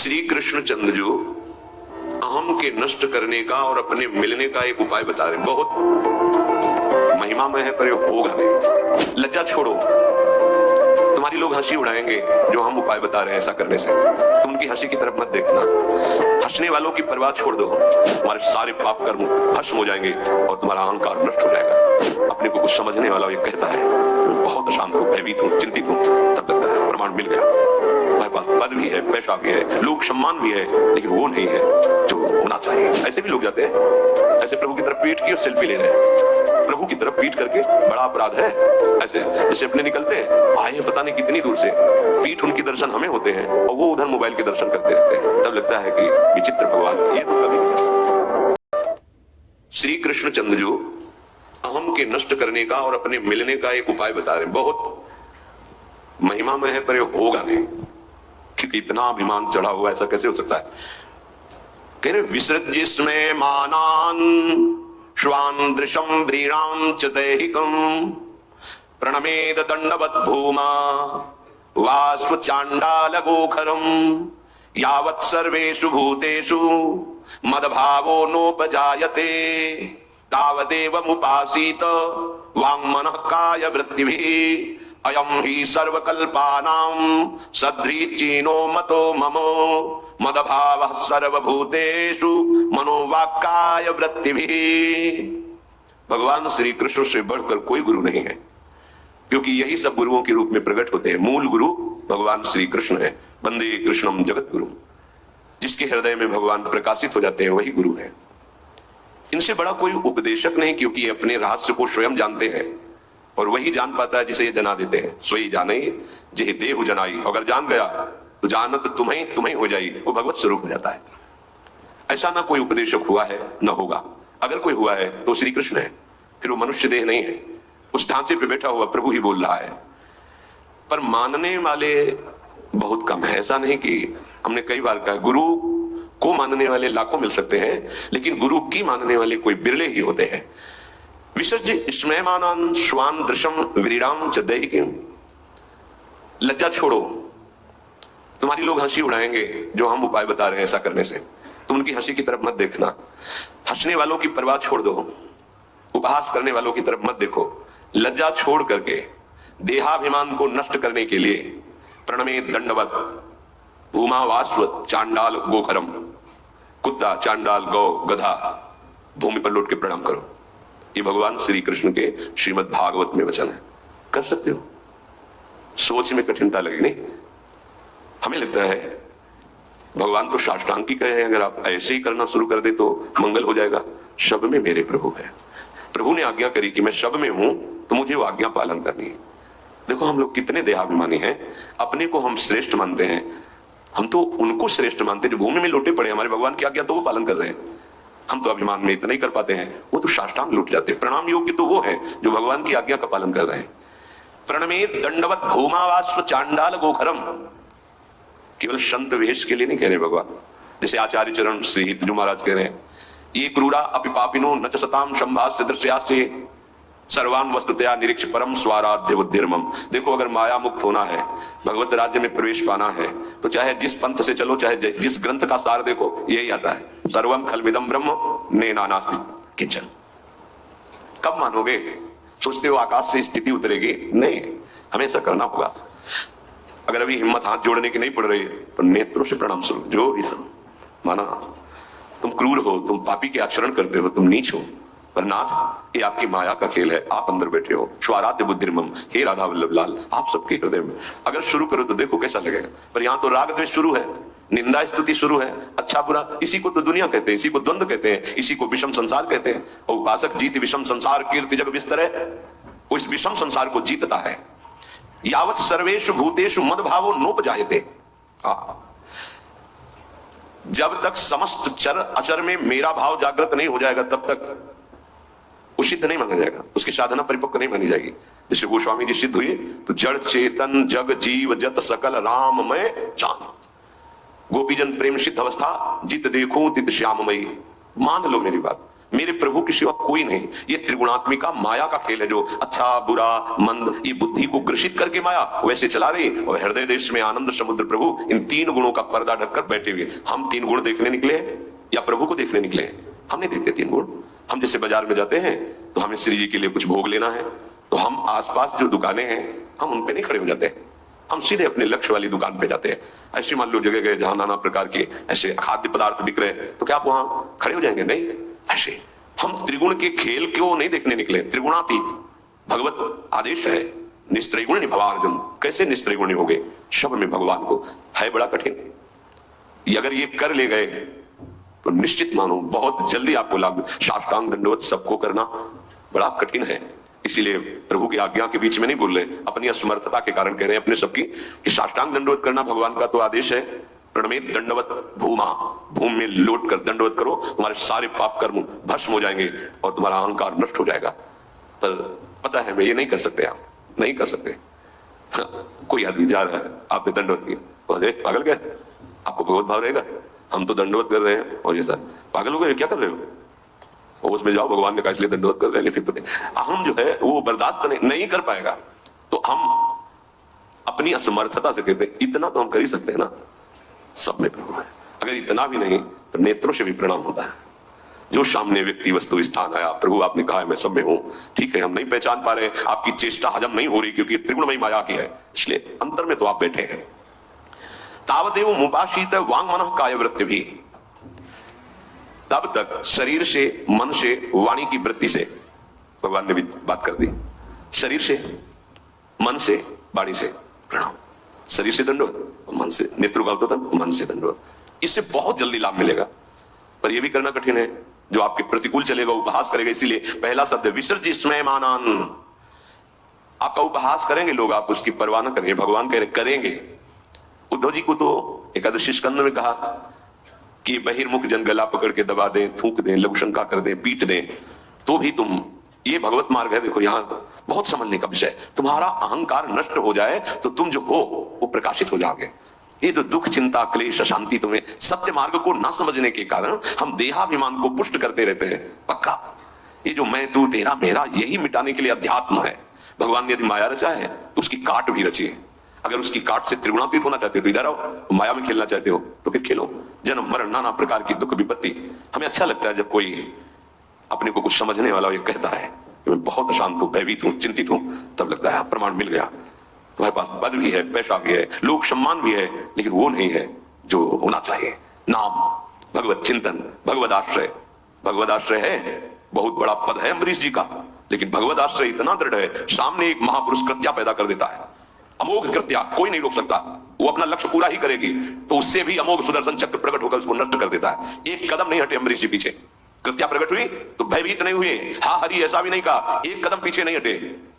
श्री कृष्ण चंद्र जो अहम के नष्ट करने का और अपने मिलने का एक उपाय बता रहे हैं। बहुत महिमा में है पर होगा नहीं। लज्जा छोड़ो, तुम्हारी लोग हंसी उड़ाएंगे जो हम उपाय बता रहे हैं ऐसा करने से। तुम उनकी हंसी की तरफ मत देखना। हंसने वालों की परवाह छोड़ दो, तुम्हारे सारे पाप कर्म भस्म हो जाएंगे और तुम्हारा अहंकार नष्ट हो जाएगा। अपने को कुछ समझने वाला ये कहता है बहुत अशांत हूं, भयभीत हूं, चिंतित हूं, तब लगता है प्रमाण मिल गया, हमारे पास पद भी है, पैसा भी है, लोक सम्मान भी है, लेकिन वो नहीं है जो होना चाहिए। ऐसे भी लोग जाते हैं, ऐसे प्रभु की तरफ पीठ की और सेल्फी ले रहे हैं। प्रभु की तरफ पीठ करके बड़ा अपराध है। ऐसे जैसे अपने निकलते हैं, आए पता नहीं कितनी दूर से, पीठ उनकी दर्शन हमें होते हैं और वो उधर मोबाइल के दर्शन करते रहते हैं। तब लगता है कि विचित्र भगवान ये तो कभी नहीं। श्री कृष्ण चंद्र जो अहम के नष्ट करने का और अपने मिलने का एक उपाय बता रहे हैं। बहुत महिमा में है पर होगा नहीं, क्योंकि इतना अभिमान चढ़ा हुआ, ऐसा कैसे हो सकता है। कह रहे विसृज्य मानान श्वानदृशम व्रीणाम च दैहिकम प्रणमेद दंडवत भूमा वास्व चांडाल गोखरम यावत् सर्वेषु भूतेषु मदभावो नोपजायते तावदेव मुपासीत वाङ्मनः काय वृत्तिभिः अयम ही सर्वकल्पानां सद्रीचीनो मतो ममो मदभावः सर्वभूतेषु मनोवाक्काय वृत्तिभिः। भगवान श्री कृष्ण से बढ़कर कोई गुरु नहीं है, क्योंकि यही सब गुरुओं के रूप में प्रकट होते हैं। मूल गुरु भगवान श्री कृष्ण है। वंदे कृष्णम जगत गुरु। जिसके हृदय में भगवान प्रकाशित हो जाते हैं वही गुरु है। इनसे बड़ा कोई उपदेशक नहीं, क्योंकि ये अपने रहस्य को स्वयं जानते हैं और वही जान पाता है जिसे ये जना देते हैं। सोई जाने जे देहु जनाई। अगर जान गया तो जानत तुम्हें तुम्हें हो जाई, वो भगवत स्वरूप हो जाता है। ऐसा ना कोई उपदेशक हुआ है न होगा। अगर कोई हुआ है तो श्री कृष्ण है, फिर वो मनुष्य देह नहीं है। उस ढांचे पे बैठा हुआ प्रभु ही बोल रहा है। पर मानने वाले बहुत कम है। ऐसा नहीं कि हमने कई बार कहा गुरु को मानने वाले लाखों मिल सकते हैं, लेकिन गुरु की मानने वाले कोई बिरले ही होते हैं। विसर्ज्य स्मयमानान श्वान दृशम व्रीडाम च दैहिकीम। लज्जा छोड़ो, तुम्हारी लोग हंसी उड़ाएंगे जो हम उपाय बता रहे हैं ऐसा करने से। तुम उनकी हंसी की तरफ मत देखना। हंसने वालों की परवाह छोड़ दो, उपहास करने वालों की तरफ मत देखो। लज्जा छोड़ करके देहाभिमान को नष्ट करने के लिए प्रणमे दंडवत भूमा वास्व चांडाल गोखरम। कुत्ता, चांडाल, गौ, गधा भूमि पर लौट के प्रणाम करो। ये भगवान श्री कृष्ण के श्रीमद् भागवत में वचन है। कर सकते हो। सोच में कठिनता लगी नहीं। हमें लगता है भगवान तो साष्टांग की कहे हैं, अगर आप ऐसे ही करना शुरू कर दे तो मंगल हो जाएगा। शब में मेरे प्रभु है। प्रभु ने आज्ञा करी कि मैं शब में हूं तो मुझे वो आज्ञा पालन करनी है। देखो हम लोग कितने देहाभिमानी हैं। अपने को हम श्रेष्ठ मानते हैं। हम तो उनको श्रेष्ठ मानते हैं जो भूमि में लौटे पड़े। हमारे भगवान की आज्ञा तो वो पालन कर रहे हैं। हम तो अभिमान में इतना ही कर पाते हैं, वो तो साष्टांग लूट जाते हैं। प्रणाम योग्य तो वो है जो भगवान की आज्ञा का पालन कर रहे हैं। प्रणमेत दंडवत भूमावास्व चांडाल गोखरम। केवल संत वेश के लिए नहीं कह रहे भगवान। जैसे आचार्य चरण श्री हितजू महाराज कह रहे हैं, ये क्रूरा अपि पापिनो न च सताम संभास्य दृश्यासे सर्वान वस्तुतया निरीक्ष परम स्वाराध्य बुद्धिर्मम। देखो अगर माया मुक्त होना है, भगवत राज्य में प्रवेश पाना है, तो चाहे जिस पंथ से चलो, चाहे जिस ग्रंथ का सार देखो, यही आता है, सर्वम खलविदम ब्रह्म नेनानास्ति किंचन। कब मानोगे? सोचते हो आकाश से स्थिति उतरेगी? नहीं, हमेशा करना होगा। अगर अभी हिम्मत हाथ जोड़ने की नहीं पड़ रही तो नेत्रों से प्रणाम शुरू। जो भी सब माना, तुम क्रूर हो, तुम पापी के आचरण करते हो, तुम नीच हो, पर नाथ ये आपकी माया का खेल है। आप अंदर बैठे हो। स्वाराध्य बुद्धिर्मम। हे राधा वल्लभ लाल, आप सबके हृदय में अगर शुरू करो तो देखो कैसा लगेगा। पर यहाँ तो राग द्वेष शुरू है, निंदा स्तुति शुरू है, अच्छा बुरा। इसी को तो दुनिया कहते हैं, इसी को द्वंद्व कहते हैं, इसी को विषम संसार कहते हैं। और उपासक जीत विषम संसार कीर्ति जग विस्तर है। वो इस विषम संसार को जीतता है। यावत सर्वेषु भूतेषु मद भावो नोपजायते। जब तक समस्त चर अचर में मेरा भाव जागृत नहीं हो जाएगा तब तक वो सिद्ध नहीं माना जाएगा, उसकी साधना परिपक्व नहीं मानी जाएगी। जैसे गोस्वामी जी सिद्ध हुए तो जड़ चेतन जग जीव जत सकल राममय जान। गोपीजन प्रेम सिद्ध अवस्था जित देखूं तित श्याममयी। मान लो मेरी बात। मेरे प्रभु के सिवा कोई नहीं। ये त्रिगुणात्मिका माया का खेल है, जो अच्छा बुरा मंद ये बुद्धि को ग्रसित करके माया वैसे चला रही, और हृदय देश में आनंद समुद्र प्रभु इन तीन गुणों का पर्दा ढककर बैठे हुए। हम तीन गुण देखने निकले या प्रभु को देखने निकले? हम नहीं देखते तीन गुण। हम जैसे बाजार में जाते हैं तो हमें श्री जी के लिए कुछ भोग लेना है, तो हम आसपास जो दुकानें हैं हम उन पे नहीं खड़े हो जाते, हम सीधे अपने लक्ष्य वाली दुकान पे जाते हैं। ऐसे मान लो जगह गए जहां नाना प्रकार के ऐसे खाद्य पदार्थ बिक रहे हैं, तो क्या आप वहां खड़े हो जाएंगे? नहीं। ऐसे हम त्रिगुण के खेल क्यों नहीं देखने निकले? त्रिगुणातीत भगवत आदेश है, निस्त्रिगुण भवार्जुन। कैसे निस्त्रिगुण हो गए? शब्द में भगवान को है बड़ा कठिन। अगर ये कर ले गए तो निश्चित मानो बहुत जल्दी आपको लाभ। साष्टांग दंडवत सबको करना बड़ा कठिन है, इसीलिए प्रभु की आज्ञा के बीच में नहीं बोल रहे, अपनी असमर्थता के कारण कह रहे हैं अपने सबकी कि साष्टांग दंडवत करना भगवान का तो आदेश है। प्रणमेत दंडवत भूमा, भूमि में लौट कर दंडवत करो, तुम्हारे सारे पाप कर्म भस्म हो जाएंगे और तुम्हारा अहंकार नष्ट हो जाएगा। पर पता है मैं ये नहीं कर सकते, आप नहीं कर सकते। कोई आदमी जा रहा है, आपने दंडवत किया, पागल क्या, आपको भगवत भाव रहेगा? हम तो दंडवत कर रहे हैं और ये सर पागल हो गए, क्या कर रहे हो? और उसमें जाओ भगवान ने कहा इसलिए दंडवत कर रहे हैं, फिर तो हम जो है वो बर्दाश्त नहीं कर पाएगा। तो हम अपनी असमर्थता से कहते हैं इतना तो हम कर ही सकते हैं ना, सब में प्रभु है। अगर इतना भी नहीं तो नेत्रों से भी प्रणाम होता है। जो सामने व्यक्ति वस्तु स्थान आया, प्रभु आपने कहा है मैं सब में हूं, ठीक है, हम नहीं पहचान पा रहे, आपकी चेष्टा हजम नहीं हो रही क्योंकि त्रिगुणमयी माया की है, इसलिए अंतर में तो आप बैठे हैं। तावदेव मुपाशीत वांग मन काय वृत्ति भी, तब तक शरीर से मन से वाणी की वृत्ति से, भगवान ने भी बात कर दी, शरीर से मन से वाणी से प्रणाम, शरीर से दंडवत, मन से नेत्र का होता था, मन से दंडवत। इससे बहुत जल्दी लाभ मिलेगा, पर यह भी करना कठिन है। जो आपके प्रतिकूल चलेगा उपहास करेगा, इसीलिए पहला शब्द विसर्जी स्मय मानान। आपका उपहास करेंगे लोग, आप उसकी परवाह न करेंगे, भगवान कह रहे करेंगे। उद्धव जी को तो एकादशी स्कंद में कहा कि बहिर्मुख जन गला पकड़ के दबा दें, थूक दें, लघु शंका कर दें, पीट दें, तो भी तुम, ये भगवत मार्ग है। देखो यहां बहुत समझने का विषय, तुम्हारा अहंकार नष्ट हो जाए तो तुम जो हो वो प्रकाशित हो जाओगे। ये तो दुख चिंता क्लेश अशांति तुम्हें सत्य मार्ग को ना समझने के कारण हम देहाभिमान को पुष्ट करते रहते हैं। पक्का ये जो मैं तू तेरा मेरा, यही मिटाने के लिए अध्यात्म है। भगवान ने यदि माया रचा है तो उसकी काट भी रची है। अगर उसकी काट से त्रिगुणातीत होना चाहते हो तो इधर आओ, माया में खेलना चाहते हो तो फिर खेलो। जन्म मरण नाना प्रकार की दुख विपत्ति। हमें अच्छा लगता है जब कोई अपने को कुछ समझने वाला ये कहता है कि मैं बहुत अशांत हूं, भयभीत हूं, चिंतित हूं, तब लगता है प्रमाण मिल गया, तुम्हारे पास पद भी है, पैसा भी है, लोक सम्मान भी है, लेकिन वो नहीं है जो होना चाहिए। नाम, भगवत चिंतन, भगवत आश्रय। भगवत आश्रय है, बहुत बड़ा पद है अम्बरीश जी का, लेकिन भगवत आश्रय इतना दृढ़ है, सामने एक महापुरुष कृत्या पैदा कर देता है, अमोघ कृत्या, कोई नहीं रोक सकता, वो अपना लक्ष्य पूरा ही करेगी, तो उससे भी अमोघ सुदर्शन चक्र प्रकट होकर उसको नष्ट कर देता है। एक कदम नहीं हटे अम्बरीश जी पीछे। कृत्या प्रकट हुई तो भयभीत नहीं हुए, हा हरि ऐसा भी नहीं कहा, एक कदम पीछे नहीं हटे,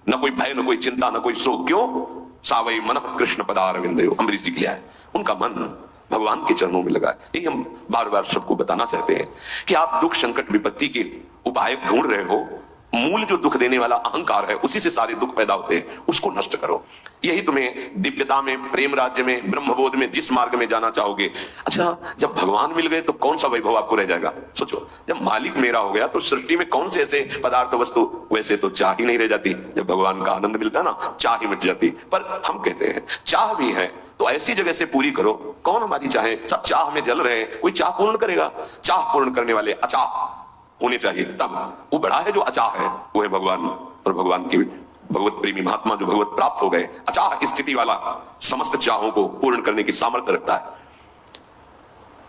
न कोई भय, न कोई चिंता, न कोई शोक। क्यों? सावई मन कृष्ण पदारविंदयो, अम्बरीश जी के लिए है, उनका मन भगवान के चरणों में लगा है। यही हम बार बार सबको बताना चाहते हैं कि आप दुख संकट विपत्ति के उपाय ढूंढ रहे हो, मूल जो दुख देने वाला अहंकार है उसी से सारे दुख पैदा होते हैं, उसको नष्ट करो। यही तुम्हें दिव्यता में, प्रेम राज्य में, ब्रह्मबोध में, जिस मार्ग में जाना चाहोगे। अच्छा, जब भगवान मिल गए तो कौन सा वैभव आपको रह जाएगा? सोचो, जब मालिक मेरा हो गया तो सृष्टि में कौन से ऐसे पदार्थ वस्तु, वैसे तो चाह ही नहीं रह जाती। जब भगवान का आनंद मिलता है ना, चाह ही मिट जाती। पर हम कहते हैं चाह भी है तो ऐसी जगह से पूरी करो। कौन हमारी चाहे? सब चाह में जल रहे हैं, कोई चाह पूर्ण करेगा? चाह पूर्ण करने वाले अचाह होने चाहिए, तब वो बड़ा है जो अचाह है, वो है भगवान। और भगवान की भगवत प्रेमी महात्मा जो भगवत प्राप्त हो गए, अचाह स्थिति वाला, समस्त चाहों को पूर्ण करने की सामर्थ्य रखता है।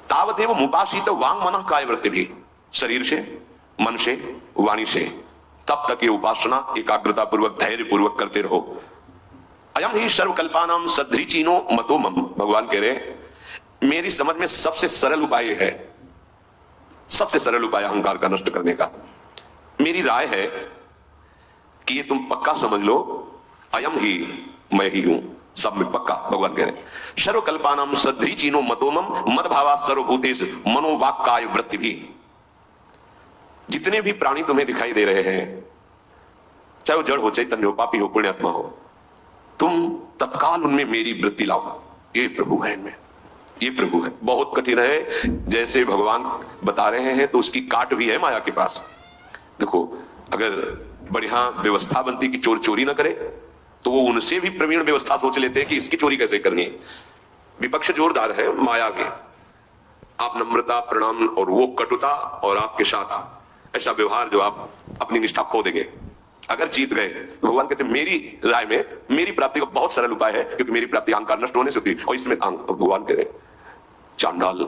तावदेव मुपाशीत वांग मन काय वृत्ति भी, शरीर से, मन से, वाणी से, तब तक ये उपासना एकाग्रता पूर्वक, धैर्य पूर्वक करते रहो। अयम ही सर्वकल्पानाम सदृचीनो मतो मम, भगवान कह रहे मेरी समझ में सबसे सरल उपाय है, सबसे सरल उपाय अहंकार का नष्ट करने का। मेरी राय है कि ये तुम पक्का समझ लो, अयम ही मैं ही हूं, सब में पक्का। भगवान कह रहे सर्वकल्पानाम सदृचीनो मतो मम मदभावा सर्वभूतेषु मनोवाक् काय वृत्ति भी। जितने भी प्राणी तुम्हें दिखाई दे रहे हैं, चाहे वो जड़ हो, चैतन्य हो, पापी हो, पुण्यात्मा हो, तुम तत्काल उनमें मेरी वृत्ति लाओ। ये प्रभु है इनमें, ये प्रभु है। बहुत कठिन है, जैसे भगवान बता रहे हैं तो उसकी काट भी है माया के पास। देखो, अगर बढ़िया व्यवस्था बनती कि चोर चोरी ना करे, तो वो उनसे भी प्रवीण व्यवस्था सोच लेते हैं कि इसकी चोरी कैसे करनी है। विपक्ष जोरदार है माया के, आप नम्रता, प्रणाम और वो कटुता और आपके साथ ऐसा व्यवहार जो आप अपनी निष्ठा खो देंगे। अगर जीत गए तो भगवान कहते हैं मेरी राय में मेरी प्राप्ति का बहुत सरल उपाय है, क्योंकि मेरी प्राप्ति अहंकार नष्ट होने से होती है। और इसमें भगवान कह रहे चांडाल,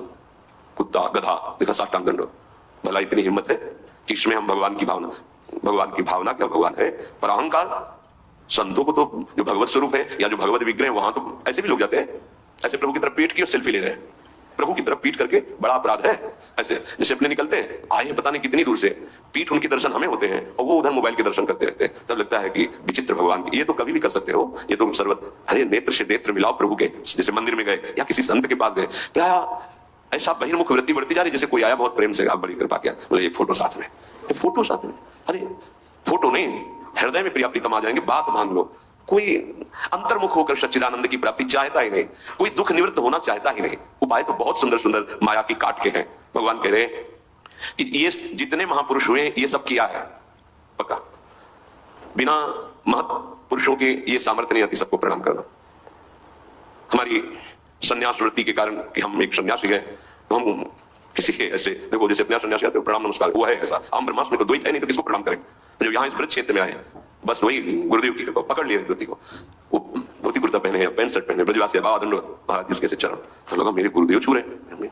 कुत्ता, गधा, देखा साष्टांग दंड, भला इतनी हिम्मत है कि इसमें हम भगवान की भावना क्या भगवान है, पर अहंकार। संतों को तो जो भगवत स्वरूप है या जो भगवत विग्रह है, वहां तो ऐसे भी लोग जाते हैं, ऐसे प्रभु की तरफ पीट की और सेल्फी ले रहे हैं। प्रभु की तरफ पीट करके बड़ा अपराध है। ऐसे जैसे अपने निकलते हैं, आए हैं पता नहीं कितनी दूर से, पीठ उनके दर्शन हमें होते हैं और वो उधर मोबाइल के दर्शन करते रहते हैं। तब लगता है कि विचित्र भगवान की, ये तो कभी भी कर सकते हो, ये तो सर्वत। अरे नेत्र से नेत्र मिलाओ प्रभु के। जैसे मंदिर में गए या किसी संत के पास गए, प्राय ऐसा बहिर्मुख वृत्ति बढ़ती जा रही, जैसे कोई आया बहुत प्रेम से, आप बड़ी कृपा किया, बोले एक फोटो साथ में, एक फोटो साथ में। अरे फोटो नहीं, हृदय में प्रिया प्रीतम आ जाएंगे, बात मान लो। कोई अंतर्मुख होकर सच्चिदानंद की प्राप्ति चाहता ही नहीं, कोई दुख निवृत्त होना चाहता ही नहीं। उपाय तो बहुत सुंदर सुंदर माया की काट के हैं। भगवान कह रहे हैं कि ये जितने महापुरुष हुए ये सब किया है पक्का, बिना महापुरुषों के ये सामर्थ्य नहीं आती सबको प्रणाम करना। हमारी संन्यास वृत्ति के कारण कि हम एक सन्यासी गए, तो हम किसी के ऐसे देखो, जैसे अपने सन्यासी आते हो प्रणाम नमस्कार, वो है ऐसा। हम ब्रह्मास्त्र में तो द्वैत है नहीं, तो किसको प्रणाम करें? जो यहाँ इस क्षेत्र में आए, बस वही गुरुदेव की पकड़ लिए धोती को, वो धोती कुर्ता पहने हैं, पैंट शर्ट पहने, ब्रजवासी बाबा दंडवत, महाराज जिसके से चरण, तो लगा मेरे गुरुदेव छू रहे हैं।